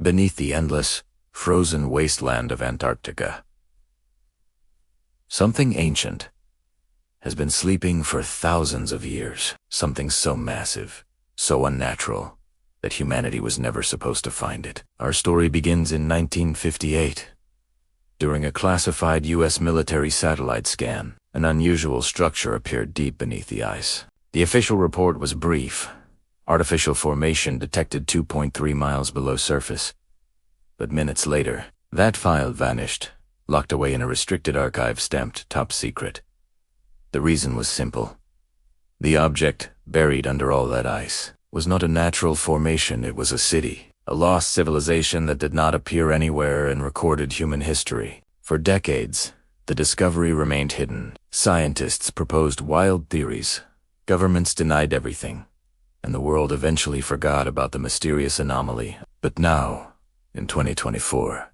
beneath the endless, frozen wasteland of Antarctica. Something ancient has been sleeping for thousands of years, something so massive, so unnatural, that humanity was never supposed to find it. Our story begins in 1958. During a classified U.S. military satellite scan, an unusual structure appeared deep beneath the ice. The official report was brief. Artificial formation detected 2.3 miles below surface. But minutes later, that file vanished, locked away in a restricted archive stamped top secret. The reason was simple. The object, buried under all that ice, was not a natural formation, it was a city, a lost civilization that did not appear anywhere in recorded human history. For decades, the discovery remained hidden. Scientists proposed wild theories. Governments denied everything, and the world eventually forgot about the mysterious anomaly. But now, in 2024,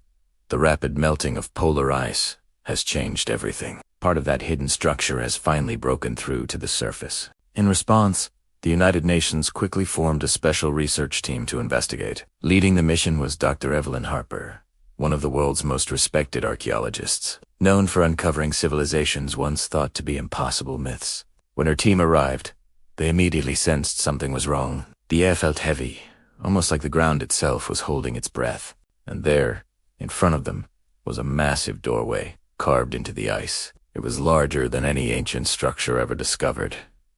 the rapid melting of polar ice has changed everything. Part of that hidden structure has finally broken through to the surface. In response, the United Nations quickly formed a special research team to investigate. Leading the mission was Dr. Evelyn Harper, one of the world's most respected archaeologists, known for uncovering civilizations once thought to be impossible myths. When her team arrived, they immediately sensed something was wrong. The air felt heavy, almost like the ground itself was holding its breath. And there, in front of them, was a massive doorway, carved into the ice. It was larger than any ancient structure ever discovered,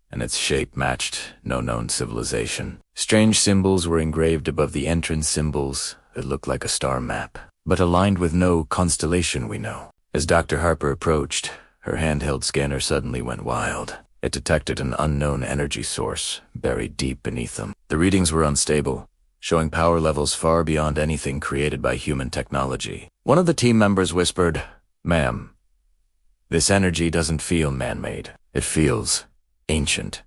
and its shape matched no known civilization. Strange symbols were engraved above the entrance symbols that looked like a star map, but aligned with no constellation we know. As Dr. Harper approached, her handheld scanner suddenly went wild. It detected an unknown energy source buried deep beneath them. The readings were unstable, showing power levels far beyond anything created by human technology. One of the team members whispered, "Ma'am, this energy doesn't feel man-made. It feels ancient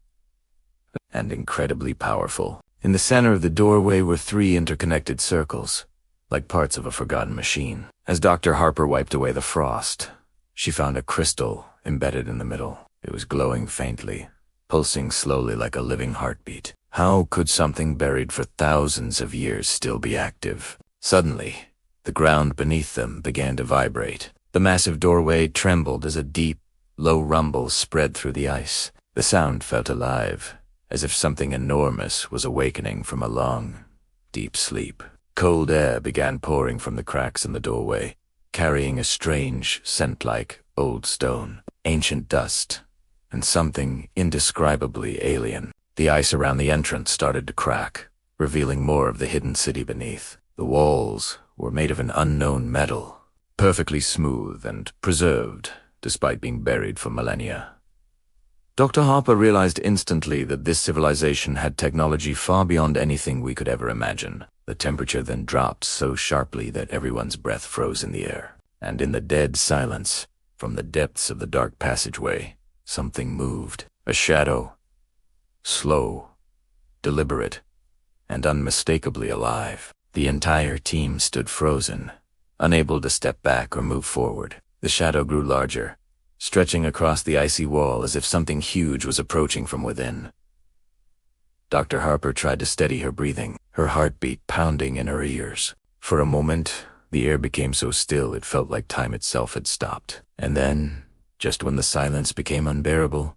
and incredibly powerful." In the center of the doorway were 3 interconnected circles, like parts of a forgotten machine. As Dr. Harper wiped away the frost, she found a crystal embedded in the middle. It was glowing faintly, pulsing slowly like a living heartbeat. How could something buried for thousands of years still be active? Suddenly, the ground beneath them began to vibrate. The massive doorway trembled as a deep, low rumble spread through the ice. The sound felt alive, as if something enormous was awakening from a long, deep sleep. Cold air began pouring from the cracks in the doorway, carrying a strange scent like old stone, ancient dust, and something indescribably alien. The ice around the entrance started to crack, revealing more of the hidden city beneath. The walls were made of an unknown metal, perfectly smooth and preserved, despite being buried for millennia. Dr. Harper realized instantly that this civilization had technology far beyond anything we could ever imagine. The temperature then dropped so sharply that everyone's breath froze in the air. And in the dead silence, from the depths of the dark passageway, something moved. A shadow. Slow, deliberate, and unmistakably alive. The entire team stood frozen, unable to step back or move forward. The shadow grew larger, stretching across the icy wall as if something huge was approaching from within. Dr. Harper tried to steady her breathing, her heartbeat pounding in her ears. For a moment, the air became so still it felt like time itself had stopped. And then, just when the silence became unbearable,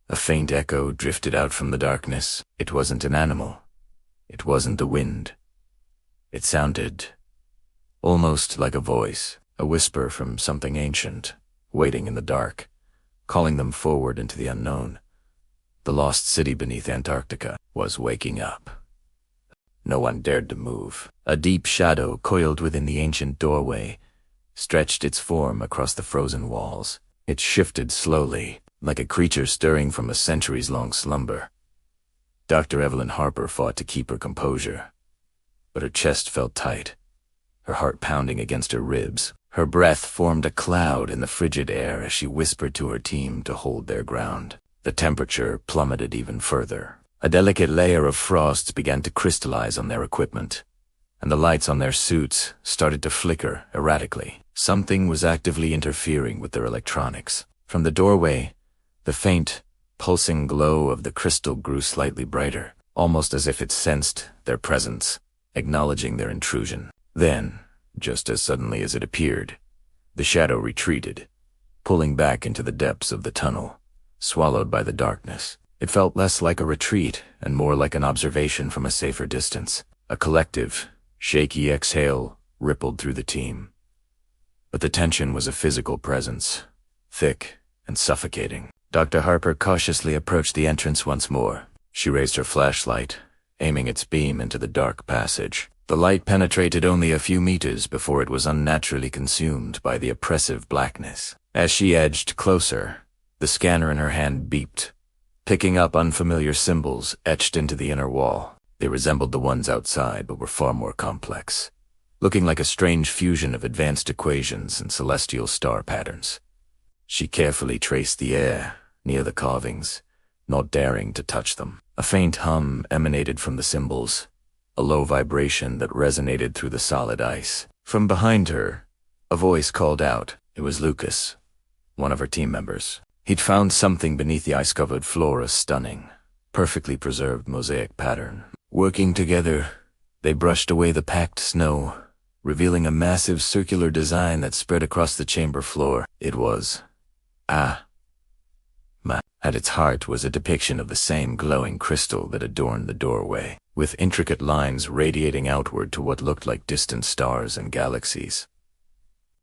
a faint echo drifted out from the darkness. It wasn't an animal. It wasn't the wind. It sounded almost like a voice, a whisper from something ancient, waiting in the dark, calling them forward into the unknown. The lost city beneath Antarctica was waking up. No one dared to move. A deep shadow coiled within the ancient doorway, stretched its form across the frozen walls. It shifted slowly, like a creature stirring from a centuries-long slumber. Dr. Evelyn Harper fought to keep her composure, but her chest felt tight, her heart pounding against her ribs. Her breath formed a cloud in the frigid air as she whispered to her team to hold their ground. The temperature plummeted even further. A delicate layer of frost began to crystallize on their equipment, and the lights on their suits started to flicker erratically. Something was actively interfering with their electronics. From the doorway, the faint, pulsing glow of the crystal grew slightly brighter, almost as if it sensed their presence. acknowledging their intrusion. Then, just as suddenly as it appeared, the shadow retreated, pulling back into the depths of the tunnel, swallowed by the darkness. It felt less like a retreat and more like an observation from a safer distance. A collective, shaky exhale rippled through the team. But the tension was a physical presence, thick and suffocating. Dr. Harper cautiously approached the entrance once more. She raised her flashlight, aiming its beam into the dark passage. The light penetrated only a few meters before it was unnaturally consumed by the oppressive blackness. As she edged closer, the scanner in her hand beeped, picking up unfamiliar symbols etched into the inner wall. They resembled the ones outside, but were far more complex, looking like a strange fusion of advanced equations and celestial star patterns. She carefully traced the air near the carvings, not daring to touch them. A faint hum emanated from the symbols, a low vibration that resonated through the solid ice. From behind her, a voice called out. It was Lucas, one of her team members. He'd found something beneath the ice-covered floor, a stunning, perfectly preserved mosaic pattern. Working together, they brushed away the packed snow, revealing a massive circular design that spread across the chamber floor. It was at its heart was a depiction of the same glowing crystal that adorned the doorway, with intricate lines radiating outward to what looked like distant stars and galaxies.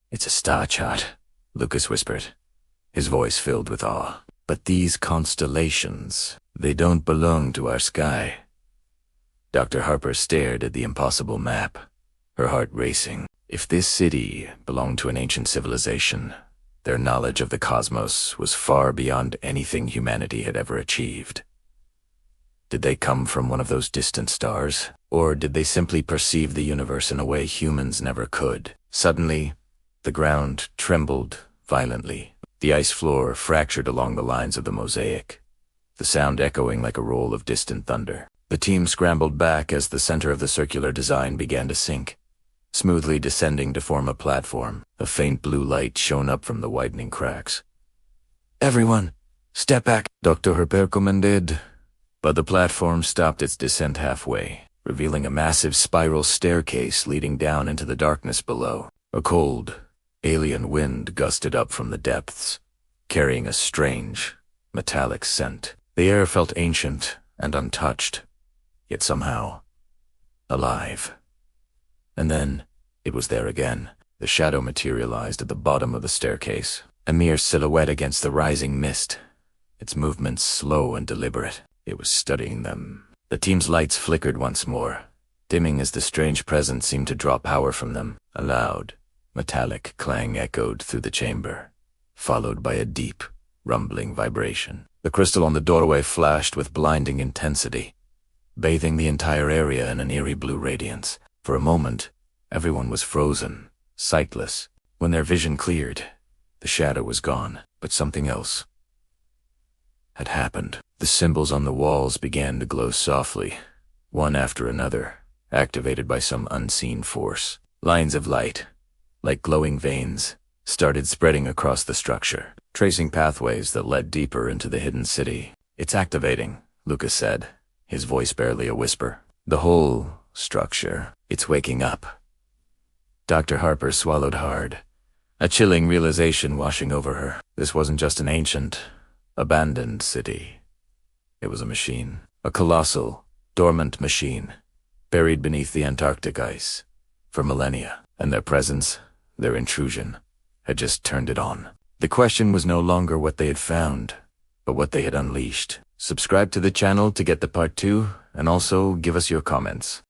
"It's a star chart," Lucas whispered, his voice filled with awe. "But these constellations, they don't belong to our sky." Dr. Harper stared at the impossible map, her heart racing. If this city belonged to an ancient civilization, their knowledge of the cosmos was far beyond anything humanity had ever achieved. Did they come from one of those distant stars? Or did they simply perceive the universe in a way humans never could? Suddenly, the ground trembled violently. The ice floor fractured along the lines of the mosaic, the sound echoing like a roll of distant thunder. The team scrambled back as the center of the circular design began to sink, smoothly descending to form a platform. A faint blue light shone up from the widening cracks. "Everyone, step back," Dr. Harper commanded. But the platform stopped its descent halfway, revealing a massive spiral staircase leading down into the darkness below. A cold, alien wind gusted up from the depths, carrying a strange, metallic scent. The air felt ancient and untouched, yet somehow alive. And then it was there again. The shadow materialized at the bottom of the staircase, a mere silhouette against the rising mist, its movements slow and deliberate. It was studying them. The team's lights flickered once more, dimming as the strange presence seemed to draw power from them. A loud, metallic clang echoed through the chamber, followed by a deep, rumbling vibration. The crystal on the doorway flashed with blinding intensity, bathing the entire area in an eerie blue radiance. For a moment, everyone was frozen, sightless. When their vision cleared, the shadow was gone, but something else had happened. The symbols on the walls began to glow softly, one after another, activated by some unseen force. Lines of light, like glowing veins, started spreading across the structure, tracing pathways that led deeper into the hidden city. "It's activating," Lucas said, his voice barely a whisper. "The whole structure, it's waking up." Dr. Harper swallowed hard, a chilling realization washing over her. This wasn't just an ancient, abandoned city. It was a machine, a colossal, dormant machine, buried beneath the Antarctic ice for millennia, and their presence, their intrusion, had just turned it on. The question was no longer what they had found, but what they had unleashed. Subscribe to the channel to get the part 2, and also give us your comments.